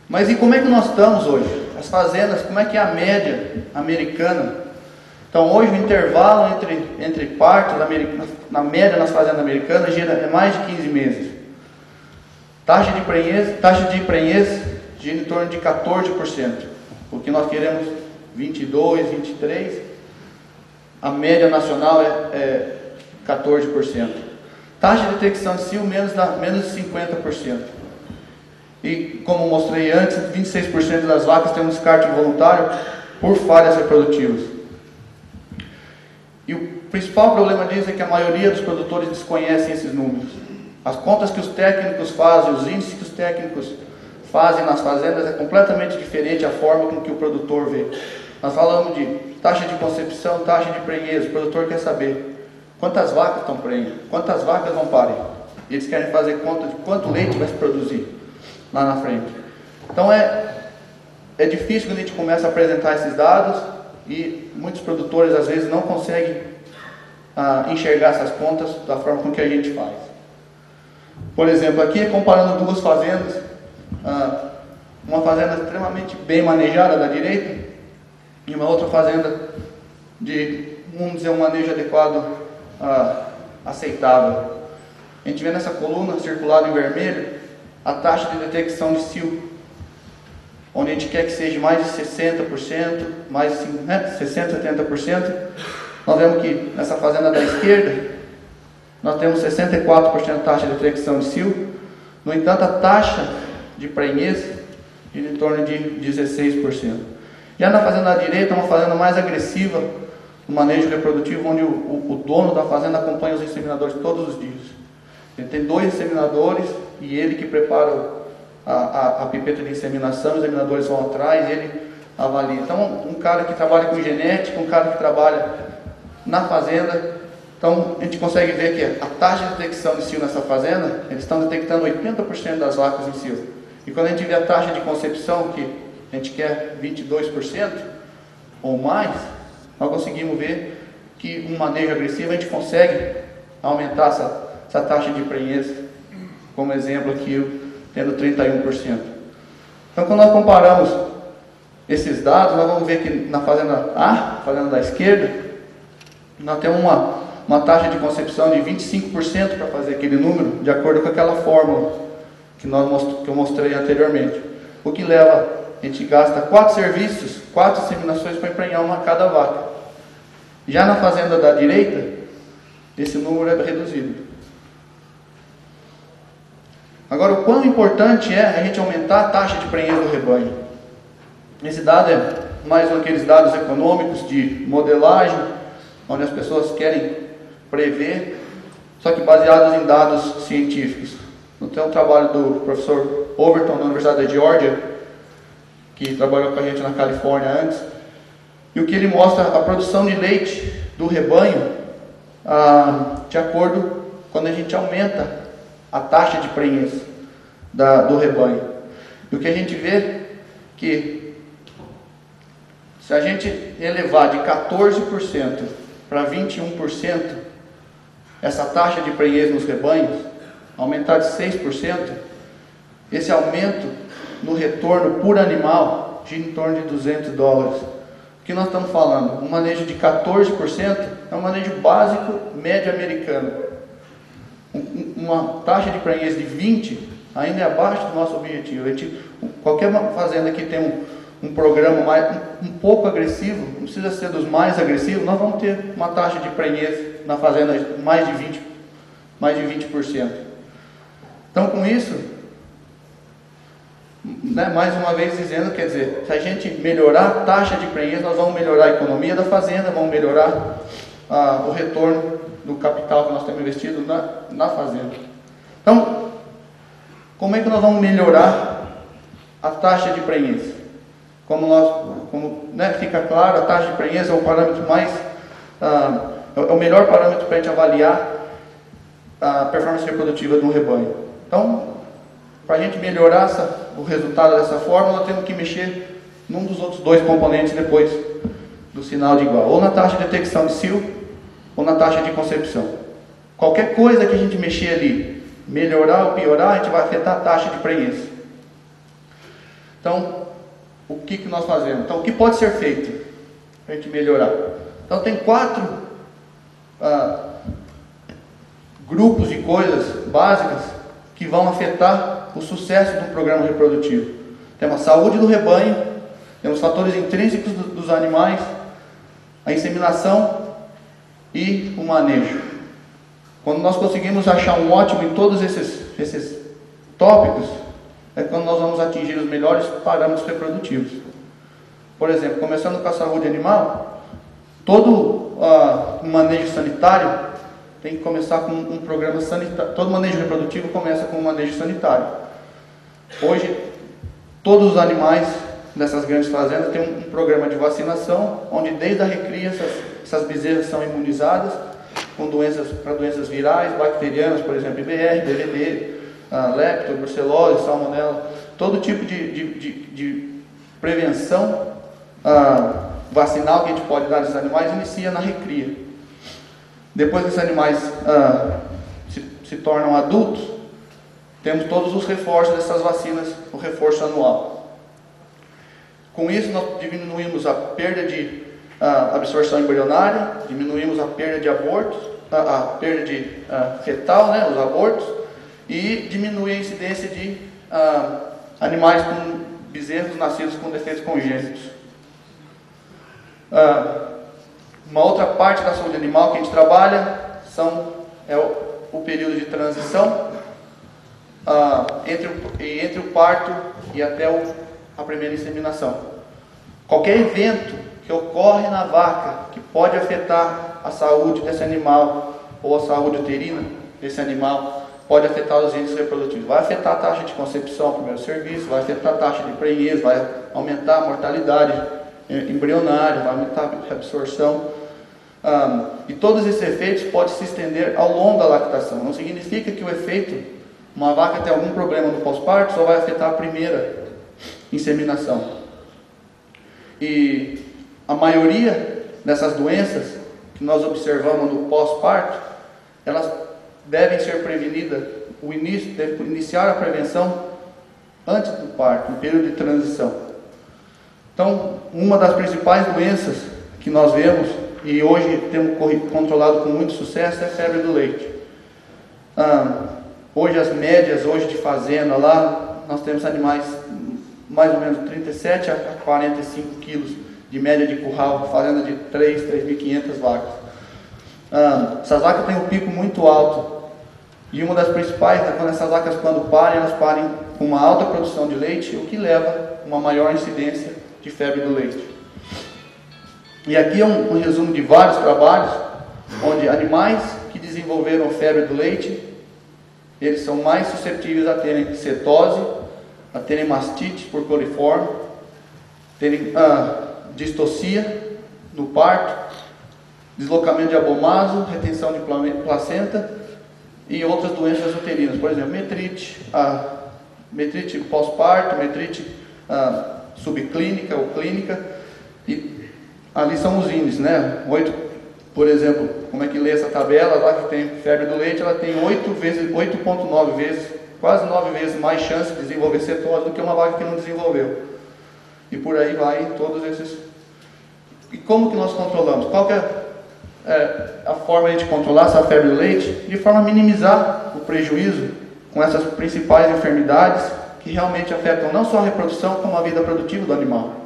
Mas e como é que nós estamos hoje? As fazendas, como é que é a média americana? Então hoje o intervalo entre partos na média nas fazendas americanas é mais de 15 meses. Taxa de prenhez gira em torno de 14%. O que nós queremos 22, 23. A média nacional é 14%. Taxa de detecção de cio menos de 50%. E como mostrei antes, 26% das vacas têm um descarte voluntário por falhas reprodutivas. E o principal problema disso é que a maioria dos produtores desconhecem esses números. As contas que os técnicos fazem, os índices que os técnicos fazem nas fazendas é completamente diferente a forma com que o produtor vê. Nós falamos de taxa de concepção, taxa de prenhez. O produtor quer saber quantas vacas estão prenhas, quantas vacas vão parir. E eles querem fazer conta de quanto leite vai se produzir lá na frente. Então é difícil quando a gente começa a apresentar esses dados e muitos produtores às vezes não conseguem enxergar essas contas da forma com que a gente faz. Por exemplo, aqui comparando duas fazendas, uma fazenda extremamente bem manejada da direita e uma outra fazenda de, vamos dizer, um manejo adequado, aceitável. A gente vê nessa coluna circulada em vermelho a taxa de detecção de cio, onde a gente quer que seja mais de 60%, mais de 60, 70%. Nós vemos que nessa fazenda da esquerda, nós temos 64% de taxa de detecção de cio. No entanto, a taxa de prenhez gira em torno de 16%. Já na fazenda da direita, é uma fazenda mais agressiva no manejo reprodutivo, onde o dono da fazenda acompanha os inseminadores todos os dias. Ele tem 2 inseminadores e ele que prepara a pipeta de inseminação, os inseminadores vão atrás e ele avalia. Então, um cara que trabalha com genética, um cara que trabalha na fazenda, então a gente consegue ver que a taxa de detecção de cio nessa fazenda, eles estão detectando 80% das vacas em cio. E quando a gente vê a taxa de concepção, que a gente quer 22% ou mais, nós conseguimos ver que um manejo agressivo a gente consegue aumentar essa taxa de prenhez, como exemplo aqui, tendo 31%. Então, quando nós comparamos esses dados, nós vamos ver que na fazenda A, fazenda da esquerda, nós temos uma taxa de concepção de 25% para fazer aquele número, de acordo com aquela fórmula que eu mostrei anteriormente. O que leva, a gente gasta 4 serviços, 4 inseminações para emprenhar uma a cada vaca. Já na fazenda da direita, esse número é reduzido. Agora, o quão importante é a gente aumentar a taxa de prenhez do rebanho? Esse dado é mais um daqueles dados econômicos de modelagem, onde as pessoas querem prever, só que baseados em dados científicos. Tem um trabalho do professor Overton, da Universidade da Geórgia, que trabalhou com a gente na Califórnia antes, e o que ele mostra a produção de leite do rebanho, de acordo quando a gente aumenta a taxa de prenhez do rebanho. E o que a gente vê que se a gente elevar de 14% para 21% essa taxa de prenhez nos rebanhos, aumentar de 6%, esse aumento no retorno por animal gira em torno de $200. O que nós estamos falando? Um manejo de 14% é um manejo básico médio americano. Uma taxa de prenhez de 20% ainda é abaixo do nosso objetivo. Qualquer fazenda que tem um programa um pouco agressivo, não precisa ser dos mais agressivos, nós vamos ter uma taxa de prenhez na fazenda mais de 20%. Então, com isso, mais uma vez dizendo, quer dizer, se a gente melhorar a taxa de prenhez, nós vamos melhorar a economia da fazenda, vamos melhorar o retorno do capital que nós temos investido na fazenda. Então, como é que nós vamos melhorar a taxa de prenhez? Fica claro, a taxa de prenhez é o parâmetro é o melhor parâmetro para a gente avaliar a performance reprodutiva de um rebanho. Então, para a gente melhorar o resultado dessa forma, nós temos que mexer num dos outros 2 componentes depois do sinal de igual, ou na taxa de detecção de cio, ou na taxa de concepção. Qualquer coisa que a gente mexer ali, melhorar ou piorar, a gente vai afetar a taxa de prenhez. Então, o que nós fazemos? Então, o que pode ser feito para a gente melhorar? Então, tem 4 grupos de coisas básicas que vão afetar o sucesso do programa reprodutivo. Temos a saúde do rebanho, temos fatores intrínsecos dos animais, a inseminação e o manejo. Quando nós conseguimos achar um ótimo em todos esses tópicos, é quando nós vamos atingir os melhores parâmetros reprodutivos. Por exemplo, começando com a saúde animal, todo o manejo sanitário tem que começar com um programa sanitário. Todo manejo reprodutivo começa com um manejo sanitário. Hoje, todos os animais dessas grandes fazendas têm um programa de vacinação, onde desde a recria essas bezerras são imunizadas para doenças virais, bacterianas, por exemplo, IBR, DVD, lepto, brucelose, salmonela, todo tipo de prevenção vacinal que a gente pode dar aos animais inicia na recria. Depois que esses animais se tornam adultos, temos todos os reforços dessas vacinas, o reforço anual. Com isso, nós diminuímos a perda de absorção embrionária, diminuímos a perda de abortos, a perda de fetal, né, os abortos, e diminui a incidência de animais com bezerros nascidos com defeitos congênitos. Uma outra parte da saúde animal que a gente trabalha é o período de transição entre o parto e até a primeira inseminação. Qualquer evento que ocorre na vaca que pode afetar a saúde desse animal ou a saúde uterina desse animal pode afetar os índices reprodutivos. Vai afetar a taxa de concepção ao primeiro serviço, vai afetar a taxa de prenhez, vai aumentar a mortalidade embrionária, vai aumentar a absorção. E todos esses efeitos podem se estender ao longo da lactação. Não significa que o efeito, uma vaca tem algum problema no pós-parto, só vai afetar a primeira inseminação. E a maioria dessas doenças que nós observamos no pós-parto, elas devem ser prevenidas, deve iniciar a prevenção antes do parto, no período de transição. Então, uma das principais doenças que nós vemos, e hoje temos controlado com muito sucesso, é a febre do leite. Hoje as médias de fazenda lá, nós temos animais mais ou menos 37 a 45 quilos de média de curral, fazenda de 3.500 vacas. Essas vacas têm um pico muito alto, e uma das principais é quando essas vacas, quando parem, elas parem com uma alta produção de leite, o que leva a uma maior incidência de febre do leite. E aqui é um resumo de vários trabalhos, onde animais que desenvolveram febre do leite, eles são mais suscetíveis a terem cetose, a terem mastite por coliforme, terem distocia no parto, deslocamento de abomaso, retenção de placenta e outras doenças uterinas, por exemplo, metrite pós-parto, metrite subclínica ou clínica, e ali são os índices, né? Por exemplo, como é que lê essa tabela lá que tem febre do leite, ela tem 8,9 vezes, quase 9 vezes mais chance de desenvolver cetose do que uma vaca que não desenvolveu. E por aí vai todos esses. E como que nós controlamos? Qual que é a forma de controlar essa febre do leite? De forma a minimizar o prejuízo com essas principais enfermidades que realmente afetam não só a reprodução, como a vida produtiva do animal.